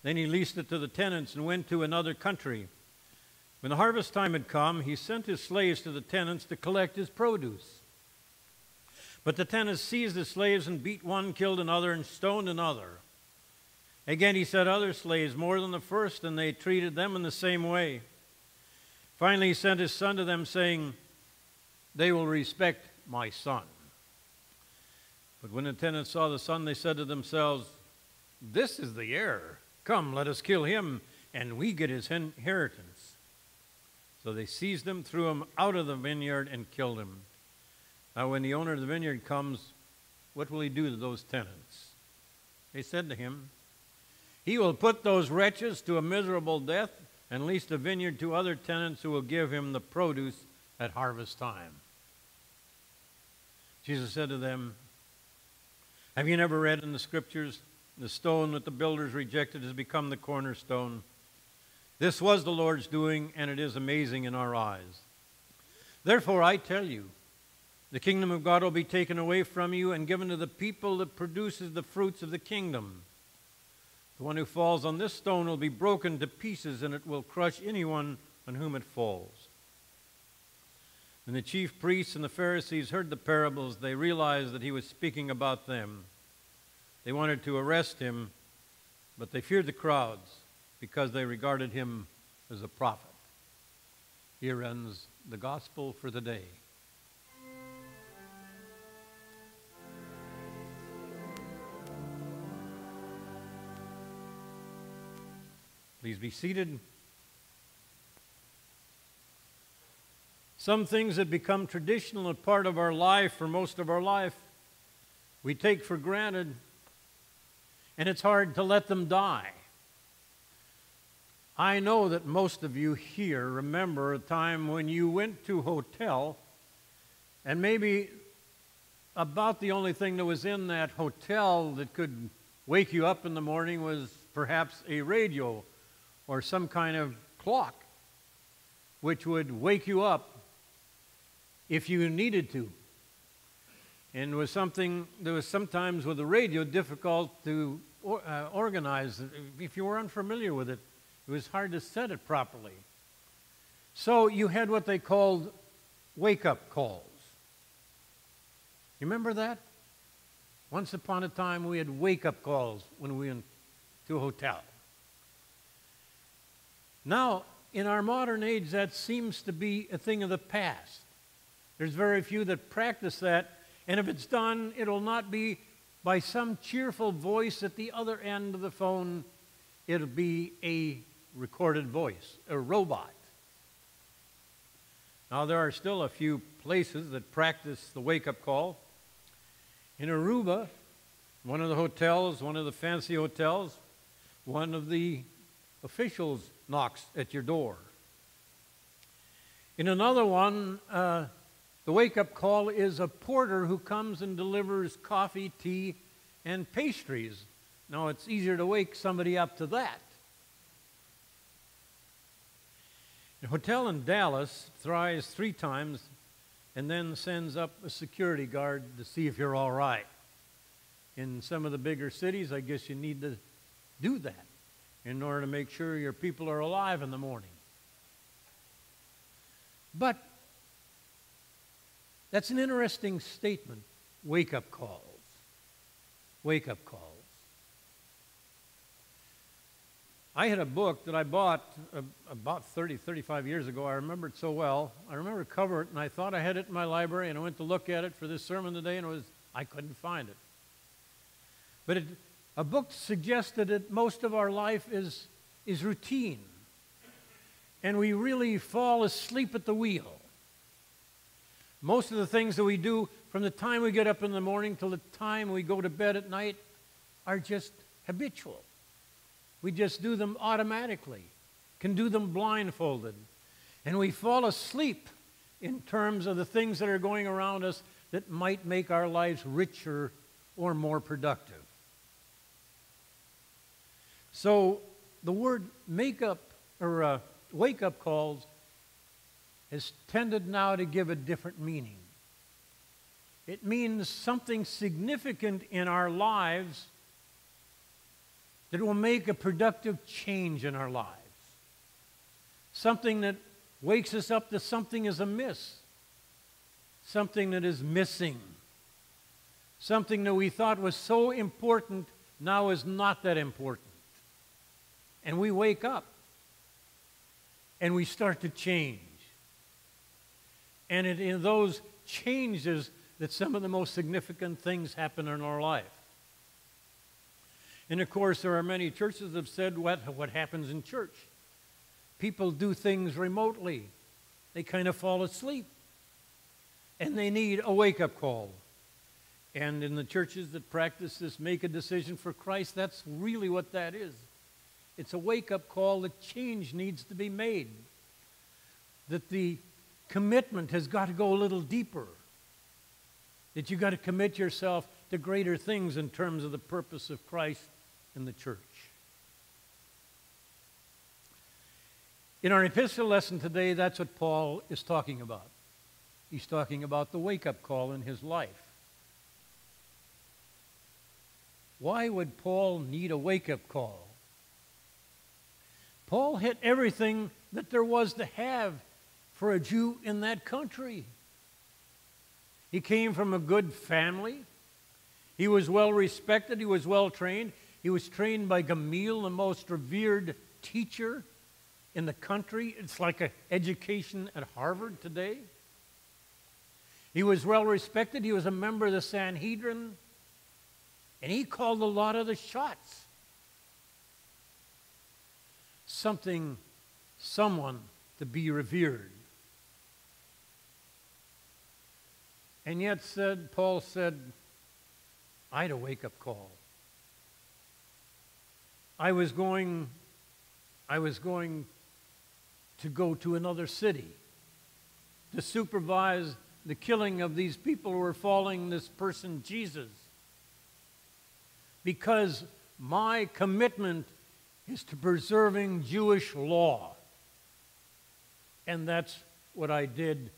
Then he leased it to the tenants and went to another country. When the harvest time had come, he sent his slaves to the tenants to collect his produce. But the tenants seized the slaves and beat one, killed another, and stoned another. Again, he set other slaves more than the first, and they treated them in the same way. Finally, he sent his son to them, saying, "They will respect my son." But when the tenants saw the son, they said to themselves, "This is the heir. Come, let us kill him, and we get his inheritance." So they seized him, threw him out of the vineyard, and killed him. Now when the owner of the vineyard comes, what will he do to those tenants? They said to him, "He will put those wretches to a miserable death and lease the vineyard to other tenants who will give him the produce at harvest time." Jesus said to them, "Have you never read in the Scriptures, the stone that the builders rejected has become the cornerstone? This was the Lord's doing, and it is amazing in our eyes. Therefore I tell you, the kingdom of God will be taken away from you and given to the people that produces the fruits of the kingdom. The one who falls on this stone will be broken to pieces, and it will crush anyone on whom it falls." When the chief priests and the Pharisees heard the parables, they realized that he was speaking about them. They wanted to arrest him, but they feared the crowds because they regarded him as a prophet. Here ends the gospel for the day. Please be seated. Some things that become traditional and part of our life for most of our life, we take for granted, and it's hard to let them die. I know that most of you here remember a time when you went to a hotel, and maybe about the only thing that was in that hotel that could wake you up in the morning was perhaps a radio or some kind of clock, which would wake you up if you needed to. And was something that was sometimes with the radio difficult to organize. If you were unfamiliar with it, it was hard to set it properly. So you had what they called wake-up calls. You remember that? Once upon a time, we had wake-up calls when we went to a hotel. Now, in our modern age, that seems to be a thing of the past. There's very few that practice that, and if it's done, it'll not be by some cheerful voice at the other end of the phone. It'll be a recorded voice, a robot. Now, there are still a few places that practice the wake-up call. In Aruba, one of the hotels, one of the fancy hotels, one of the officials knocks at your door. In another one, the wake-up call is a porter who comes and delivers coffee, tea, and pastries. Now, it's easier to wake somebody up to that. A hotel in Dallas tries 3 times and then sends up a security guard to see if you're all right. In some of the bigger cities, I guess you need to do that in order to make sure your people are alive in the morning. But that's an interesting statement, wake-up calls. Wake-up calls. I had a book that I bought about 35 years ago. I remember it so well. I remember the cover it, and I thought I had it in my library, and I went to look at it for this sermon today, and I couldn't find it. But a book suggested that most of our life is routine, and we really fall asleep at the wheel. Most of the things that we do from the time we get up in the morning till the time we go to bed at night are just habitual. We just do them automatically, can do them blindfolded. And we fall asleep in terms of the things that are going around us that might make our lives richer or more productive. So the word wake-up calls has tended now to give a different meaning. It means something significant in our lives that will make a productive change in our lives. Something that wakes us up that something is amiss, something that is missing, something that we thought was so important now is not that important. And we wake up and we start to change. And in those changes that some of the most significant things happen in our life. And of course, there are many churches that have said what happens in church. People do things remotely. They kind of fall asleep. And they need a wake-up call. And in the churches that practice this make a decision for Christ, that's really what that is. It's a wake-up call that change needs to be made. That the commitment has got to go a little deeper. That you've got to commit yourself to greater things in terms of the purpose of Christ in the church. In our epistle lesson today, that's what Paul is talking about. He's talking about the wake-up call in his life. Why would Paul need a wake-up call? Paul had everything that there was to have for a Jew in that country. He came from a good family. He was well respected. He was well trained. He was trained by Gamaliel, the most revered teacher in the country. It's like an education at Harvard today. He was well respected. He was a member of the Sanhedrin. And he called a lot of the shots. Someone to be revered. And yet Paul said, I had a wake-up call. I was going to go to another city to supervise the killing of these people who were following this person, Jesus. Because my commitment is to preserving Jewish law. And that's what I did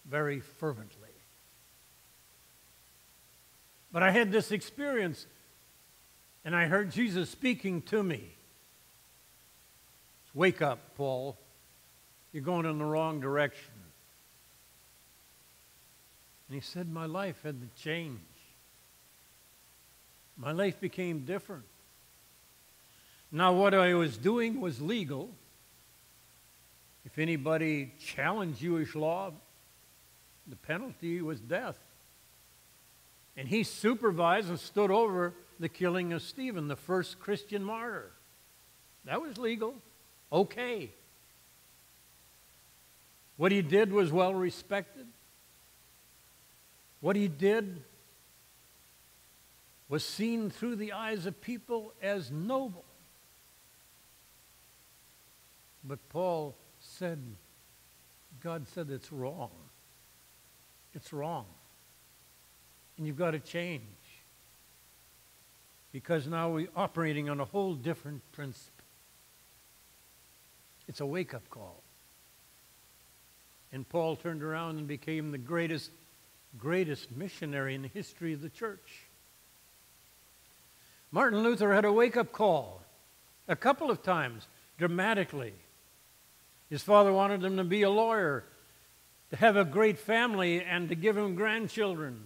very fervently. But I had this experience, and I heard Jesus speaking to me. Wake up, Paul. You're going in the wrong direction. And he said, my life had to change. My life became different. Now, what I was doing was legal. If anybody challenged Jewish law, the penalty was death. And he supervised and stood over the killing of Stephen, the first Christian martyr. That was legal. Okay. What he did was well respected. What he did was seen through the eyes of people as noble. But Paul said, God said it's wrong. It's wrong. And you've got to change. Because now we're operating on a whole different principle. It's a wake-up call. And Paul turned around and became the greatest missionary in the history of the church. Martin Luther had a wake-up call a couple of times, dramatically. His father wanted him to be a lawyer, to have a great family, and to give him grandchildren,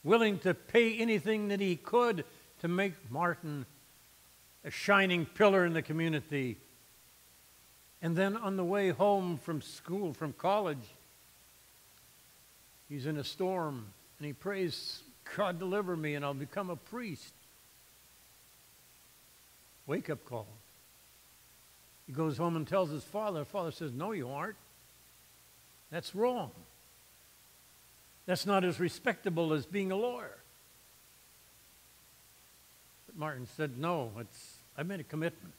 willing to pay anything that he could to make Martin a shining pillar in the community. And then on the way home from school, from college, he's in a storm, and he prays, God, deliver me, and I'll become a priest. Wake-up call. He goes home and tells his father. The father says, no, you aren't. That's wrong. That's not as respectable as being a lawyer. But Martin said, no, I made a commitment.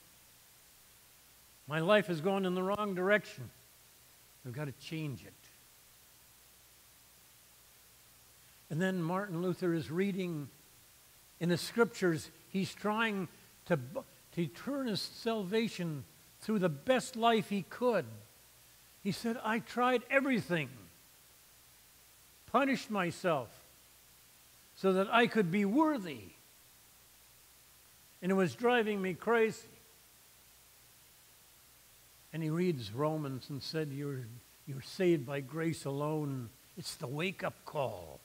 My life is going in the wrong direction. I've got to change it. And then Martin Luther is reading in the scriptures. He's trying to turn his salvation through the best life he could. He said, I tried everything, punished myself so that I could be worthy. And it was driving me crazy. And he reads Romans and said, you're saved by grace alone. It's the wake-up call.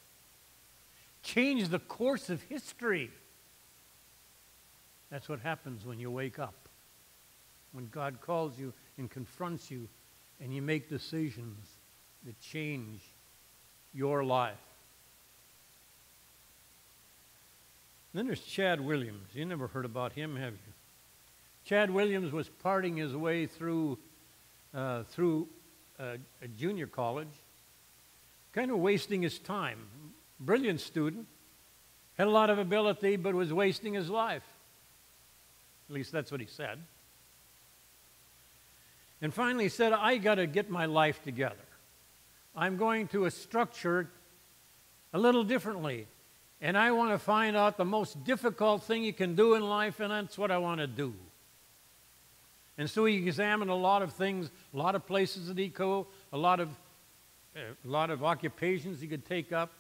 Change the course of history. That's what happens when you wake up. When God calls you and confronts you and you make decisions that change your life. Then there's Chad Williams. You never heard about him, have you? Chad Williams was parting his way through a junior college, kind of wasting his time. Brilliant student, had a lot of ability, but was wasting his life. At least that's what he said. And finally he said, I got to get my life together. I'm going to structure it a little differently. And I want to find out the most difficult thing you can do in life, and that's what I want to do. And so he examined a lot of things, a lot of places that he could go, a lot of occupations he could take up.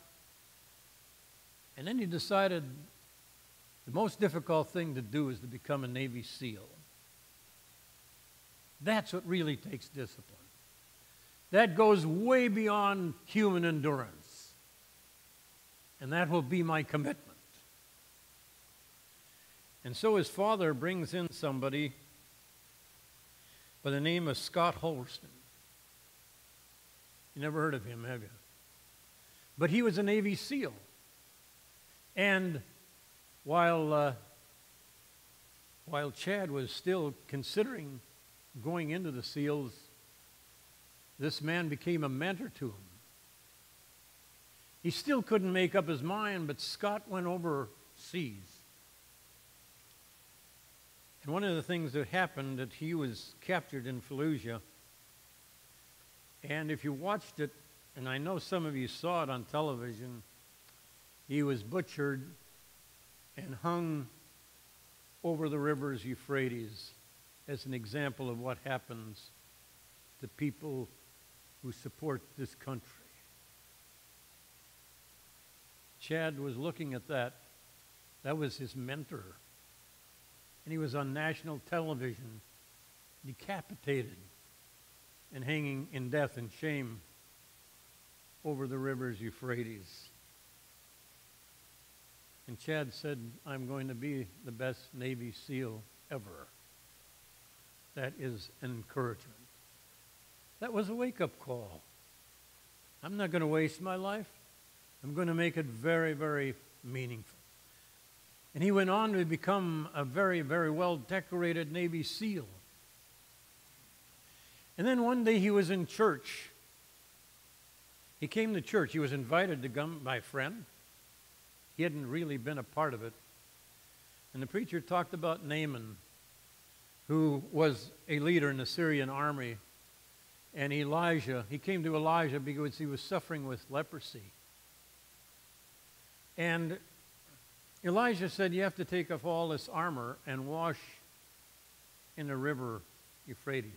And then he decided the most difficult thing to do is to become a Navy SEAL. That's what really takes discipline. That goes way beyond human endurance. And that will be my commitment. And so his father brings in somebody by the name of Scott Holston. You never heard of him, have you? But he was a Navy SEAL. And while Chad was still considering going into the SEALs, this man became a mentor to him. He still couldn't make up his mind, but Scott went overseas. And one of the things that happened, that he was captured in Fallujah. And if you watched it, and I know some of you saw it on television, he was butchered and hung over the rivers Euphrates as an example of what happens to people who support this country. Chad was looking at that. That was his mentor. And he was on national television, decapitated and hanging in death and shame over the rivers Euphrates. And Chad said, I'm going to be the best Navy SEAL ever. That is encouragement. That was a wake-up call. I'm not going to waste my life. I'm going to make it very, very meaningful. And he went on to become a very, very well-decorated Navy SEAL. And then one day he was in church. He came to church. He was invited to come by a friend. He hadn't really been a part of it. And the preacher talked about Naaman, who was a leader in the Syrian army. And Elijah, he came to Elijah because he was suffering with leprosy. And Elijah said, you have to take off all this armor and wash in the river Euphrates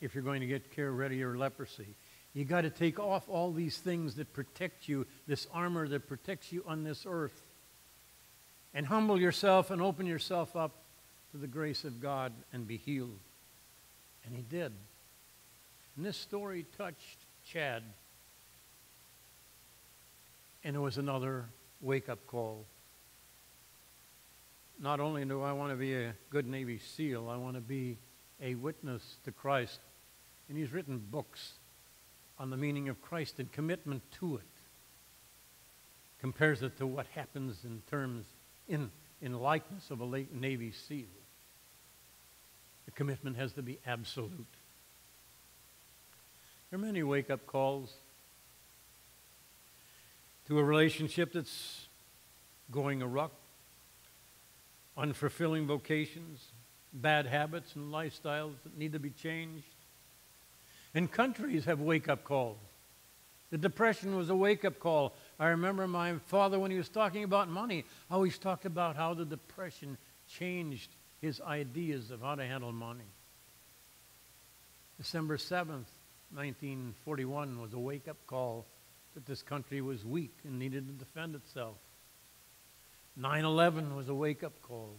if you're going to get care rid of your leprosy. You got to take off all these things that protect you, this armor that protects you on this earth, and humble yourself and open yourself up to the grace of God and be healed. And he did. And this story touched Chad. And it was another wake-up call. Not only do I want to be a good Navy SEAL, I want to be a witness to Christ. And he's written books on the meaning of Christ and commitment to it. Compares it to what happens in terms, in likeness of a Navy SEAL. The commitment has to be absolute. There are many wake-up calls to a relationship that's going awry, unfulfilling vocations, bad habits and lifestyles that need to be changed. And countries have wake-up calls. The Depression was a wake-up call. I remember my father, when he was talking about money, always talked about how the Depression changed his ideas of how to handle money. December 7th, 1941 was a wake-up call that this country was weak and needed to defend itself. 9/11 was a wake-up call.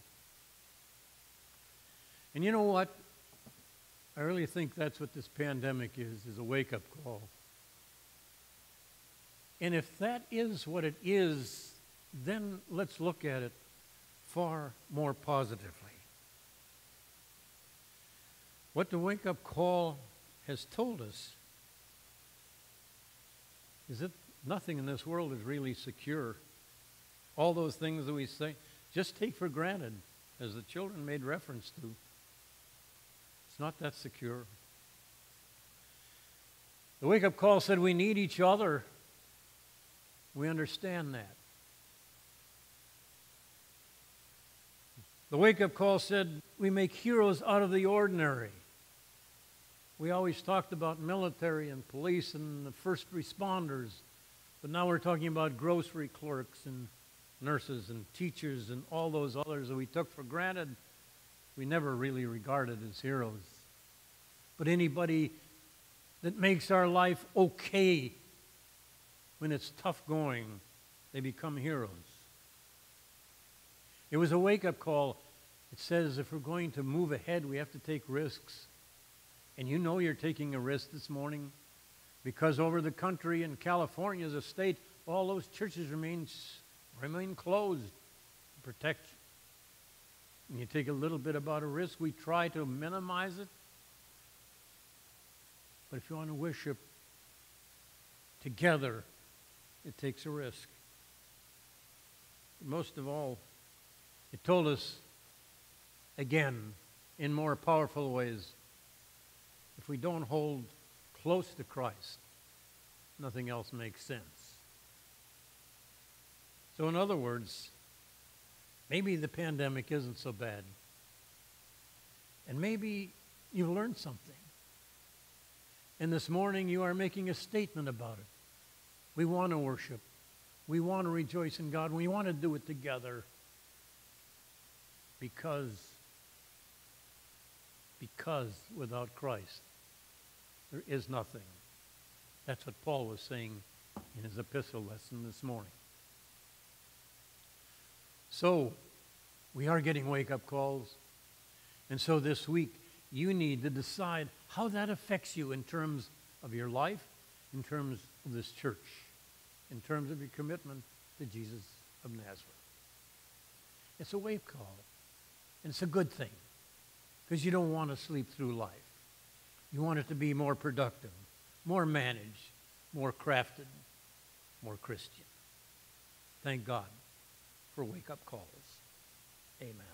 And you know what? I really think that's what this pandemic is a wake-up call. And if that is what it is, then let's look at it far more positively. What the wake-up call has told us is that nothing in this world is really secure. All those things that we say, just take for granted, as the children made reference to. It's not that secure. The wake-up call said we need each other. We understand that. The wake-up call said we make heroes out of the ordinary. We always talked about military and police and the first responders, but now we're talking about grocery clerks and nurses and teachers and all those others that we took for granted, we never really regarded as heroes. But anybody that makes our life okay when it's tough going, they become heroes. It was a wake-up call. It says if we're going to move ahead, we have to take risks. And you know you're taking a risk this morning because over the country in California as a state, all those churches remain closed to protect you. And you take a little bit about a risk. We try to minimize it. But if you want to worship together, it takes a risk. But most of all, it told us, again, in more powerful ways, if we don't hold close to Christ, nothing else makes sense. So in other words, maybe the pandemic isn't so bad. And maybe you've learned something. And this morning you are making a statement about it. We want to worship. We want to rejoice in God. We want to do it together because without Christ, there is nothing. That's what Paul was saying in his epistle lesson this morning. So, we are getting wake-up calls. And so this week, you need to decide how that affects you in terms of your life, in terms of this church, in terms of your commitment to Jesus of Nazareth. It's a wake call. And it's a good thing, because you don't want to sleep through life. You want it to be more productive, more managed, more crafted, more Christian. Thank God for wake-up calls. Amen.